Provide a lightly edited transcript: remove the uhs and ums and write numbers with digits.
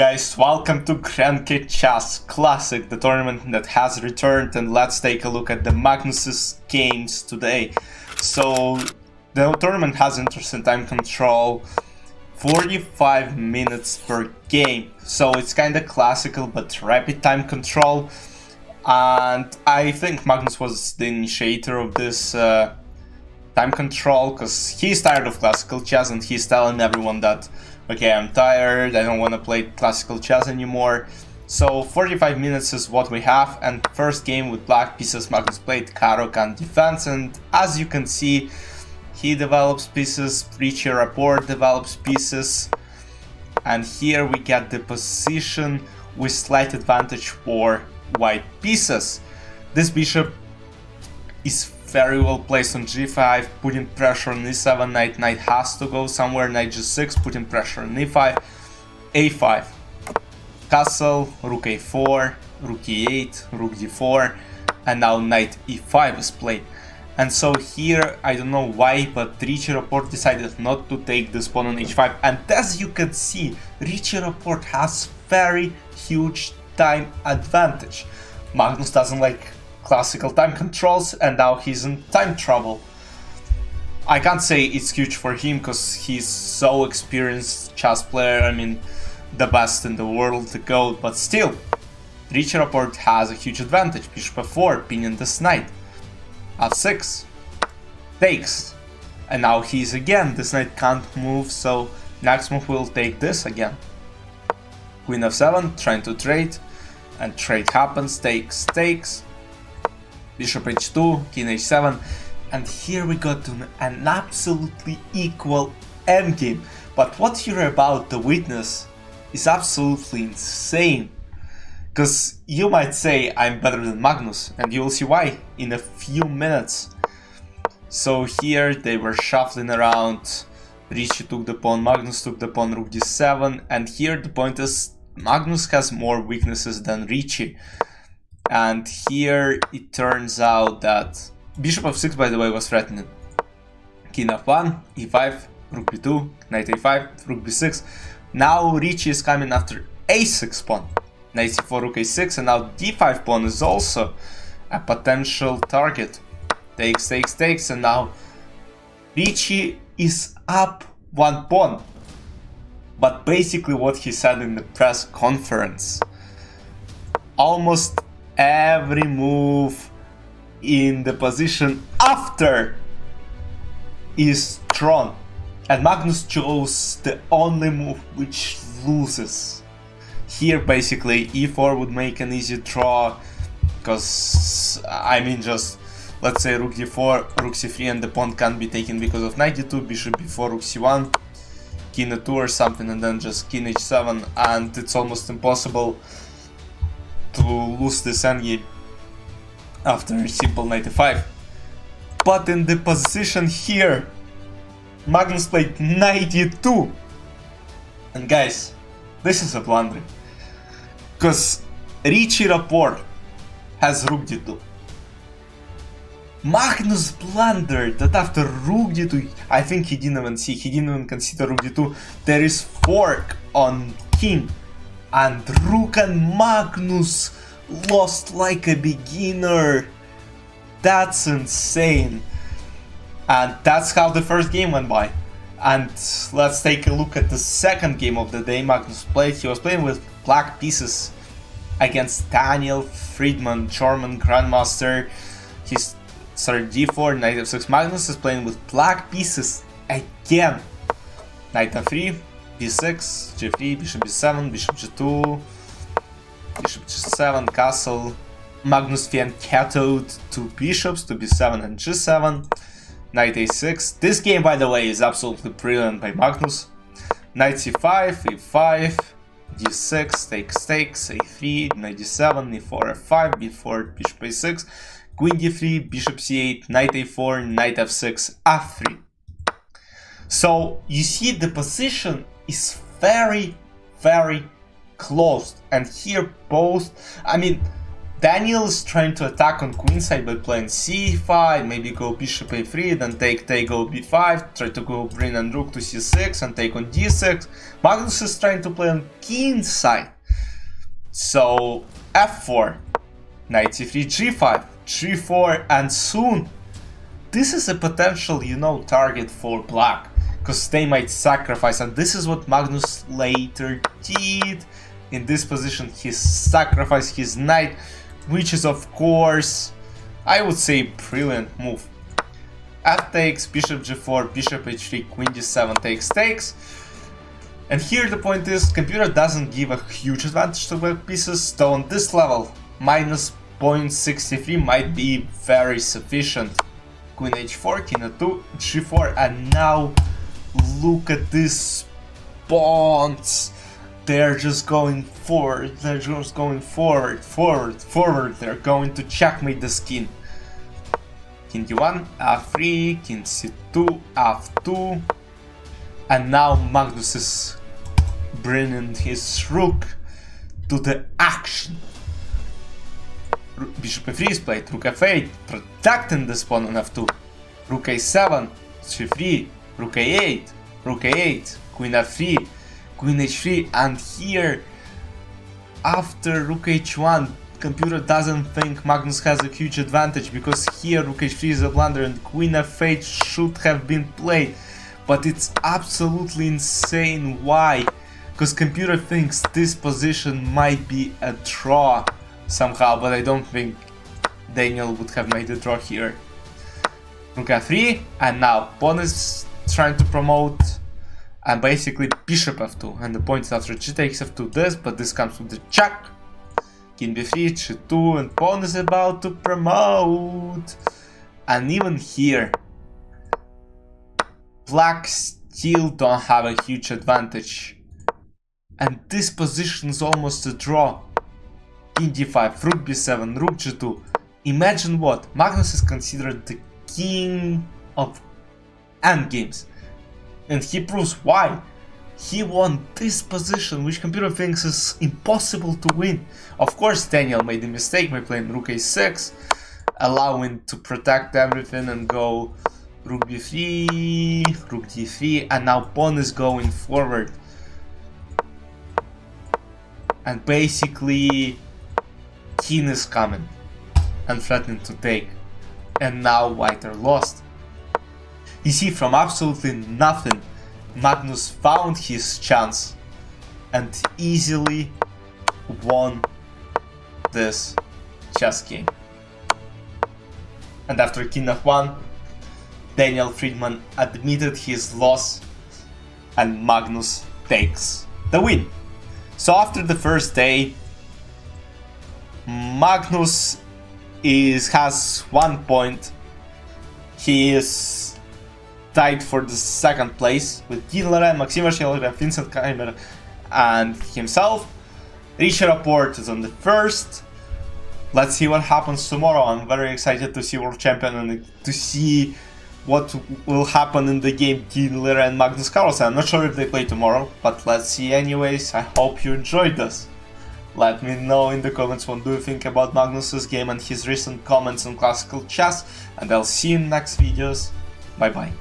Guys, welcome to Grenke Chess Classic, the tournament that has returned, and let's take a look at the Magnus's games today. So, the tournament has interesting time control, 45 minutes per game, so it's kinda classical but rapid time control, and I think Magnus was the initiator of this time control, because he's tired of classical chess and he's telling everyone that, okay, I'm tired, I don't want to play classical chess anymore. So 45 minutes is what we have, and first game with black pieces, Magnus played Karok and defense, and as you can see, he develops pieces, Richie Rapport develops pieces, and here we get the position with slight advantage for white pieces. This bishop is very well placed on g5, putting pressure on e7, knight has to go somewhere, knight g6, putting pressure on e5, a5, castle, rook a4, rook e8, rook d4, and now knight e5 is played. And so here, I don't know why, but Richie Rapport decided not to take this pawn on h5, and as you can see, Richie Rapport has very huge time advantage. Magnus doesn't like classical time controls, and now he's in time trouble. I can't say it's huge for him because he's so experienced chess player, I mean the best in the world, the GOAT, but still, Richie Rapport has a huge advantage. Bishop f4, pinning this knight, f6, takes, and now he's again, this knight can't move, so next move will take this again. Queen f7, trying to trade, and trade happens, takes, Bishop h2, King h7, and here we got to an absolutely equal endgame. But what you're about to witness is absolutely insane. Because you might say I'm better than Magnus, and you'll see why in a few minutes. So here they were shuffling around, Richie took the pawn, Magnus took the pawn, rook d7, and here the point is Magnus has more weaknesses than Richie. And here it turns out that bishop f6, by the way, was threatened. King f1, e5, rook b2, knight a5, rook b6. Now Richie is coming after a6 pawn. Knight c4, rook a6, and now d5 pawn is also a potential target. Takes, and now Richie is up one pawn. But basically what he said in the press conference, almost every move in the position after is drawn, and Magnus chose the only move which loses. Here basically e4 would make an easy draw, because I mean, just let's say rook d4, rook c3, and the pawn can't be taken because of knight d2, bishop b4, rook c1, king e2 or something, and then just king h7, and it's almost impossible to lose this endgame after simple knight e5. But in the position here, Magnus played knight e2, and guys, this is a blunder, because Richie Rapport has rook d2. Magnus blundered that after rook d2, I think he didn't even consider rook d2, there is fork on king, and rook and Magnus lost like a beginner. That's insane. And that's how the first game went by. And let's take a look at the second game of the day Magnus played. He was playing with black pieces against Daniel Friedman, German grandmaster. He started d4, knight f6. Magnus is playing with black pieces again. Knight f3, b6, g3, bishop b7, bishop g2, bishop g7, castle. Magnus fianchettoed two bishops to b7 and g7, knight a6. This game, by the way, is absolutely brilliant by Magnus. Knight c5, e5, d6, takes, a3, knight d7, e4, f5, b4, bishop a6, queen d3, bishop c8, knight a4, knight f6, f3. So you see the position is very closed, and here both, I mean, Daniel is trying to attack on queenside by playing c5, maybe go bishop a3, then take, go b5, try to go queen and rook to c6 and take on d6. Magnus is trying to play on kingside. So f4, knight c3, g5, g4, and soon this is a potential, you know, target for black, because they might sacrifice, and this is what Magnus later did. In this position he sacrificed his knight, which is of course, I would say, brilliant move. F takes, bishop g4, bishop h3, queen d7 takes. And here the point is, computer doesn't give a huge advantage to black pieces, so on this level, minus 0.63 might be very sufficient. Queen h4, king a2, g4, and now look at these pawns. They're just going forward, they're going to checkmate this king. King d1, f3, king c2, f2, and now Magnus is bringing his rook to the action. Bishop f3 is played, rook f8, protecting this pawn on f2, rook a7, c3, rook a8, rook a8, queen f3, queen h3, and here, after rook h1, computer doesn't think Magnus has a huge advantage, because here rook h3 is a blunder and queen f8 should have been played, but it's absolutely insane. Why? Because computer thinks this position might be a draw somehow, but I don't think Daniel would have made a draw here. Rook f3, and now pawn is trying to promote, and basically bishop f2, and the point is after g takes f2 this, but this comes with the check. King b3, g2, and pawn is about to promote. And even here, black still don't have a huge advantage. And this position is almost a draw. King d5, rook b7, rook g2. Imagine what? Magnus is considered the king of endgames. And he proves why. He won this position, which computer thinks is impossible to win. Of course, Daniel made a mistake by playing rook a6, allowing to protect everything and go rook b3, rook d3, and now pawn is going forward. And basically, king is coming and threatening to take. And now white are lost. You see, from absolutely nothing, Magnus found his chance and easily won this chess game. And after king f1, Daniel Friedman admitted his loss and Magnus takes the win. So after the first day, Magnus has 1 point. He is tied for the second place with Dean Loren, Maxim Vashilev, Vincent Keimer, and himself. Richard Rapport is on the first. Let's see what happens tomorrow. I'm very excited to see World Champion and to see what will happen in the game Dean Loren and Magnus Carlsen. I'm not sure if they play tomorrow, but let's see anyways. I hope you enjoyed this. Let me know in the comments what do you think about Magnus's game and his recent comments on classical chess, and I'll see you in next videos. Bye bye.